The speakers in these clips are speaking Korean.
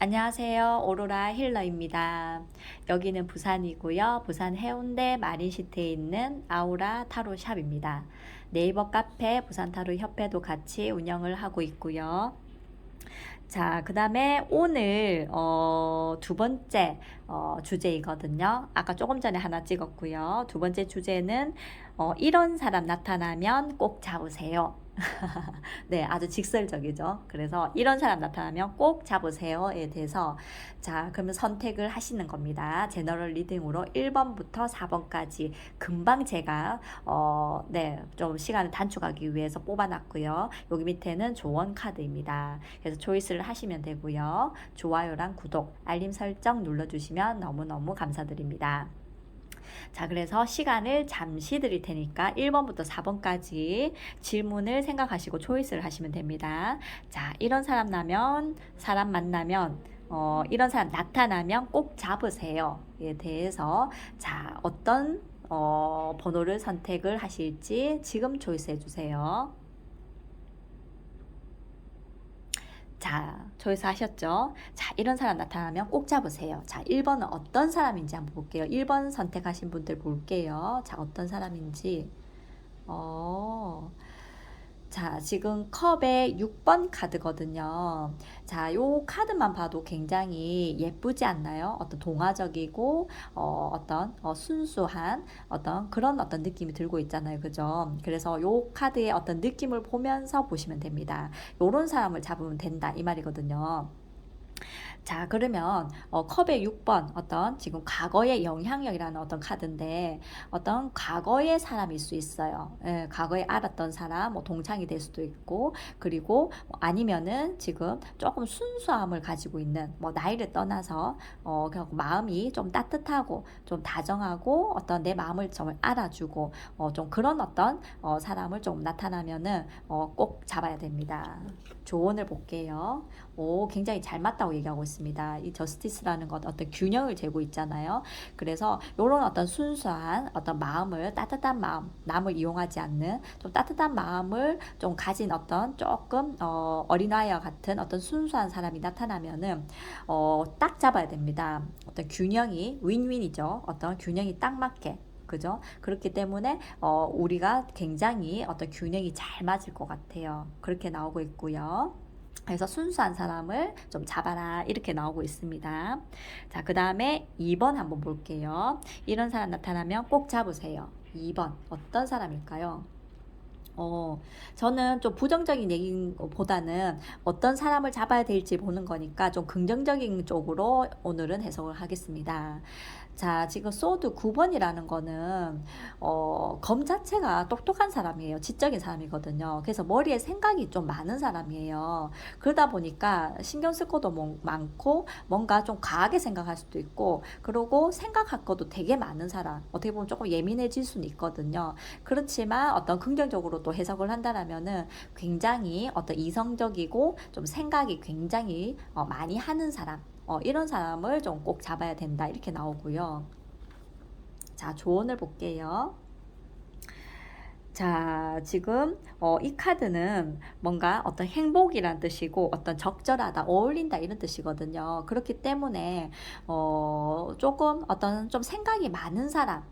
안녕하세요. 오로라 힐러입니다. 여기는 부산이고요. 부산 해운대 마린시티에 있는 아우라 타로샵입니다. 네이버 카페 부산 타로 협회도 같이 운영을 하고 있고요. 자, 그 다음에 오늘 두 번째 주제이거든요. 아까 조금 전에 하나 찍었고요. 두 번째 주제는 이런 사람 나타나면 꼭 잡으세요. 네, 아주 직설적이죠. 그래서 이런 사람 나타나면 꼭 잡으세요에 대해서 자, 그러면 선택을 하시는 겁니다. 제너럴 리딩으로 1번부터 4번까지 금방 제가 네, 좀 시간을 단축하기 위해서 뽑아놨고요. 여기 밑에는 조언 카드입니다. 그래서 초이스를 하시면 되고요. 좋아요랑 구독, 알림 설정 눌러주시면 너무너무 감사드립니다. 자, 그래서 시간을 잠시 드릴 테니까 1번부터 4번까지 질문을 생각하시고 초이스를 하시면 됩니다. 자, 이런 사람 만나면, 이런 사람 나타나면 꼭 잡으세요에 대해서, 자, 어떤, 번호를 선택을 하실지 지금 초이스 해주세요. 자, 초이스 하셨죠? 자, 이런 사람 나타나면 꼭 잡으세요. 자, 1번은 어떤 사람인지 한번 볼게요. 1번 선택하신 분들 볼게요. 자, 어떤 사람인지. 자, 지금 컵의 6번 카드거든요. 자, 요 카드만 봐도 굉장히 예쁘지 않나요? 어떤 동화적이고, 어떤 순수한 어떤 그런 어떤 느낌이 들고 있잖아요. 그죠? 그래서 요 카드의 어떤 느낌을 보면서 보시면 됩니다. 요런 사람을 잡으면 된다. 이 말이거든요. 자, 그러면 컵의 6번 어떤 지금 과거의 영향력이라는 어떤 카드인데 어떤 과거의 사람일 수 있어요. 예, 과거에 알았던 사람, 뭐 동창이 될 수도 있고 그리고 뭐 아니면은 지금 조금 순수함을 가지고 있는 뭐 나이를 떠나서 그냥 마음이 좀 따뜻하고 좀 다정하고 어떤 내 마음을 좀 알아주고 좀 그런 어떤 사람을 좀 나타나면은 꼭 잡아야 됩니다. 조언을 볼게요. 오, 굉장히 잘 맞다고 얘기하고 있습니다. 이 저스티스라는 것 어떤 균형을 재고 있잖아요. 그래서 이런 어떤 순수한 어떤 마음을 따뜻한 마음, 남을 이용하지 않는 좀 따뜻한 마음을 좀 가진 어떤 조금 어린아이와 같은 어떤 순수한 사람이 나타나면은 딱 잡아야 됩니다. 어떤 균형이 윈윈이죠. 어떤 균형이 딱 맞게. 그죠? 그렇기 때문에 우리가 굉장히 어떤 균형이 잘 맞을 것 같아요. 그렇게 나오고 있고요. 그래서 순수한 사람을 좀 잡아라 이렇게 나오고 있습니다. 자, 그 다음에 2번 한번 볼게요. 이런 사람 나타나면 꼭 잡으세요. 2번 어떤 사람일까요? 저는 좀 부정적인 얘기보다는 어떤 사람을 잡아야 될지 보는 거니까 좀 긍정적인 쪽으로 오늘은 해석을 하겠습니다. 자, 지금 소드 9번이라는 거는 검 자체가 똑똑한 사람이에요. 지적인 사람이거든요. 그래서 머리에 생각이 좀 많은 사람이에요. 그러다 보니까 신경 쓸 것도 많고 뭔가 좀 과하게 생각할 수도 있고 그리고 생각할 것도 되게 많은 사람. 어떻게 보면 조금 예민해질 수는 있거든요. 그렇지만 어떤 긍정적으로 또 해석을 한다라면은 굉장히 어떤 이성적이고 좀 생각이 굉장히 많이 하는 사람. 이런 사람을 좀 꼭 잡아야 된다. 이렇게 나오고요. 자, 조언을 볼게요. 자, 지금 이 카드는 뭔가 어떤 행복이란 뜻이고 어떤 적절하다, 어울린다 이런 뜻이거든요. 그렇기 때문에 조금 어떤 좀 생각이 많은 사람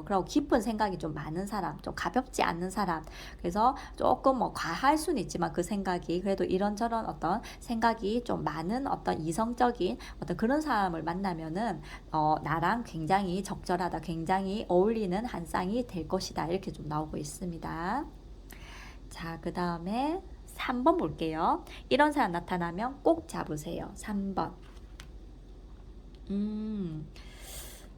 그리고 깊은 생각이 좀 많은 사람, 좀 가볍지 않는 사람. 그래서 조금 뭐 과할 수는 있지만 그 생각이 그래도 이런저런 어떤 생각이 좀 많은 어떤 이성적인 어떤 그런 사람을 만나면은 나랑 굉장히 적절하다, 굉장히 어울리는 한 쌍이 될 것이다. 이렇게 좀 나오고 있습니다. 자, 그 다음에 3번 볼게요. 이런 사람 나타나면 꼭 잡으세요. 3번.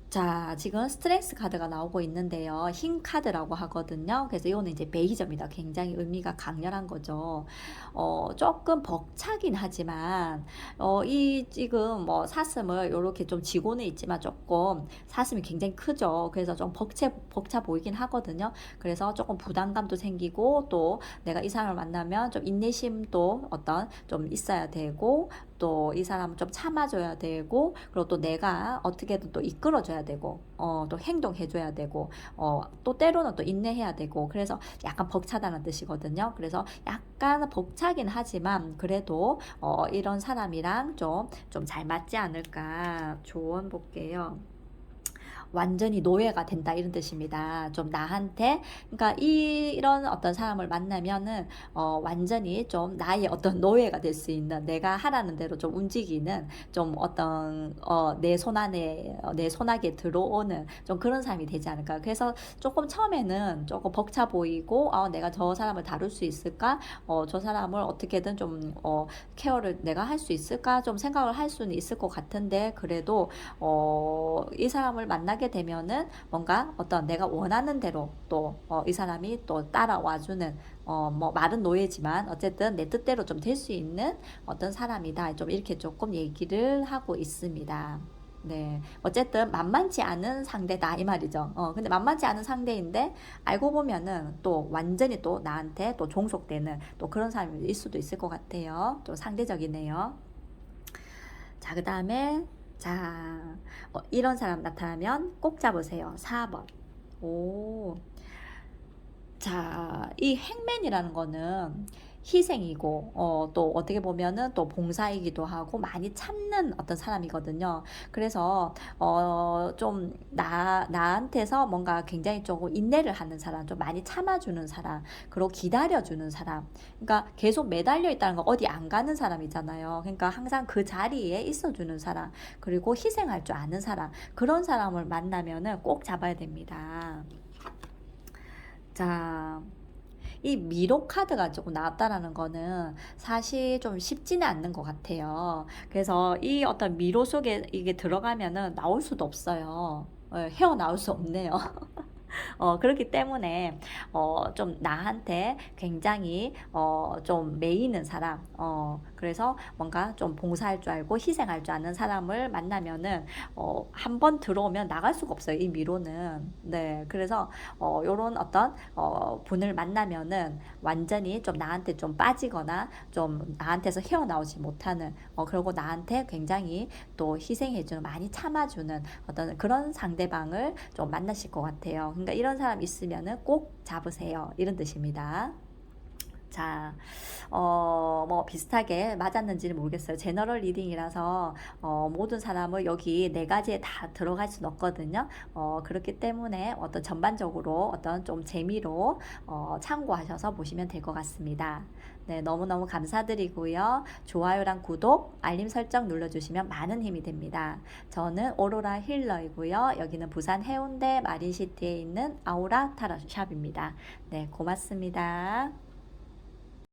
자, 지금 스트렝스 카드가 나오고 있는데요. 흰 카드라고 하거든요. 그래서 이거는 이제 베이저입니다. 굉장히 의미가 강렬한 거죠. 조금 벅차긴 하지만, 이 지금 뭐 사슴을 이렇게 좀 지고는 있지만 조금 사슴이 굉장히 크죠. 그래서 좀 벅차 보이긴 하거든요. 그래서 조금 부담감도 생기고 또 내가 이 사람을 만나면 좀 인내심도 어떤 좀 있어야 되고 또 이 사람을 좀 참아줘야 되고 그리고 또 내가 어떻게든 또 이끌어줘야 해줘야 되고, 또 행동해줘야 되고, 또 때로는 또 인내해야 되고, 그래서 약간 벅차다는 뜻이거든요. 그래서 약간 벅차긴 하지만, 그래도, 이런 사람이랑 좀 잘 맞지 않을까. 조언 볼게요. 완전히 노예가 된다 이런 뜻입니다. 좀 나한테 그러니까 이런 어떤 사람을 만나면은 완전히 좀 나의 어떤 노예가 될 수 있는 내가 하라는 대로 좀 움직이는 좀 어떤 내 손 안에 내 손아귀에 들어오는 좀 그런 사람이 되지 않을까. 그래서 조금 처음에는 조금 벅차 보이고 내가 저 사람을 다룰 수 있을까? 저 사람을 어떻게든 좀 케어를 내가 할 수 있을까? 좀 생각을 할 수는 있을 것 같은데 그래도 이 사람을 만나게 되면은 뭔가 어떤 내가 원하는 대로 또 이 사람이 또 따라와주는 뭐 말은 노예지만 어쨌든 내 뜻대로 좀 될 수 있는 어떤 사람이다. 좀 이렇게 조금 얘기를 하고 있습니다. 네. 어쨌든 만만치 않은 상대다 이 말이죠. 근데 만만치 않은 상대인데 알고 보면은 또 완전히 또 나한테 또 종속되는 또 그런 사람일 수도 있을 것 같아요. 좀 상대적이네요. 자, 그 다음에 자, 이런 사람 나타나면 꼭 잡으세요. 4번. 오. 자, 이 행맨이라는 거는 희생이고, 또 어떻게 보면은 또 봉사이기도 하고 많이 참는 어떤 사람이거든요. 그래서, 좀 나한테서 뭔가 굉장히 조금 인내를 하는 사람, 좀 많이 참아주는 사람, 그리고 기다려주는 사람. 그러니까 계속 매달려 있다는 건 어디 안 가는 사람이잖아요. 그러니까 항상 그 자리에 있어주는 사람, 그리고 희생할 줄 아는 사람, 그런 사람을 만나면은 꼭 잡아야 됩니다. 자, 이 미로 카드가 조금 나왔다라는 거는 사실 좀 쉽지는 않는 것 같아요. 그래서 이 어떤 미로 속에 이게 들어가면은 나올 수도 없어요. 헤어나올 수 없네요. 그렇기 때문에 좀 나한테 굉장히 좀 매이는 사람, 그래서 뭔가 좀 봉사할 줄 알고 희생할 줄 아는 사람을 만나면은 한 번 들어오면 나갈 수가 없어요. 이 미로는. 네, 그래서 요런 어떤 분을 만나면은 완전히 좀 나한테 좀 빠지거나 좀 나한테서 헤어나오지 못하는 그리고 나한테 굉장히 또 희생해주는 많이 참아주는 어떤 그런 상대방을 좀 만나실 것 같아요. 그러니까 이런 사람 있으면은 꼭 잡으세요. 이런 뜻입니다. 자, 뭐 비슷하게 맞았는지는 모르겠어요. 제너럴 리딩이라서 모든 사람을 여기 네 가지에 다 들어갈 수는 없거든요. 그렇기 때문에 어떤 전반적으로 어떤 좀 재미로 참고하셔서 보시면 될 것 같습니다. 네, 너무너무 감사드리고요. 좋아요랑 구독, 알림 설정 눌러주시면 많은 힘이 됩니다. 저는 오로라 힐러이고요. 여기는 부산 해운대 마린시티에 있는 아우라 타로샵입니다. 네, 고맙습니다.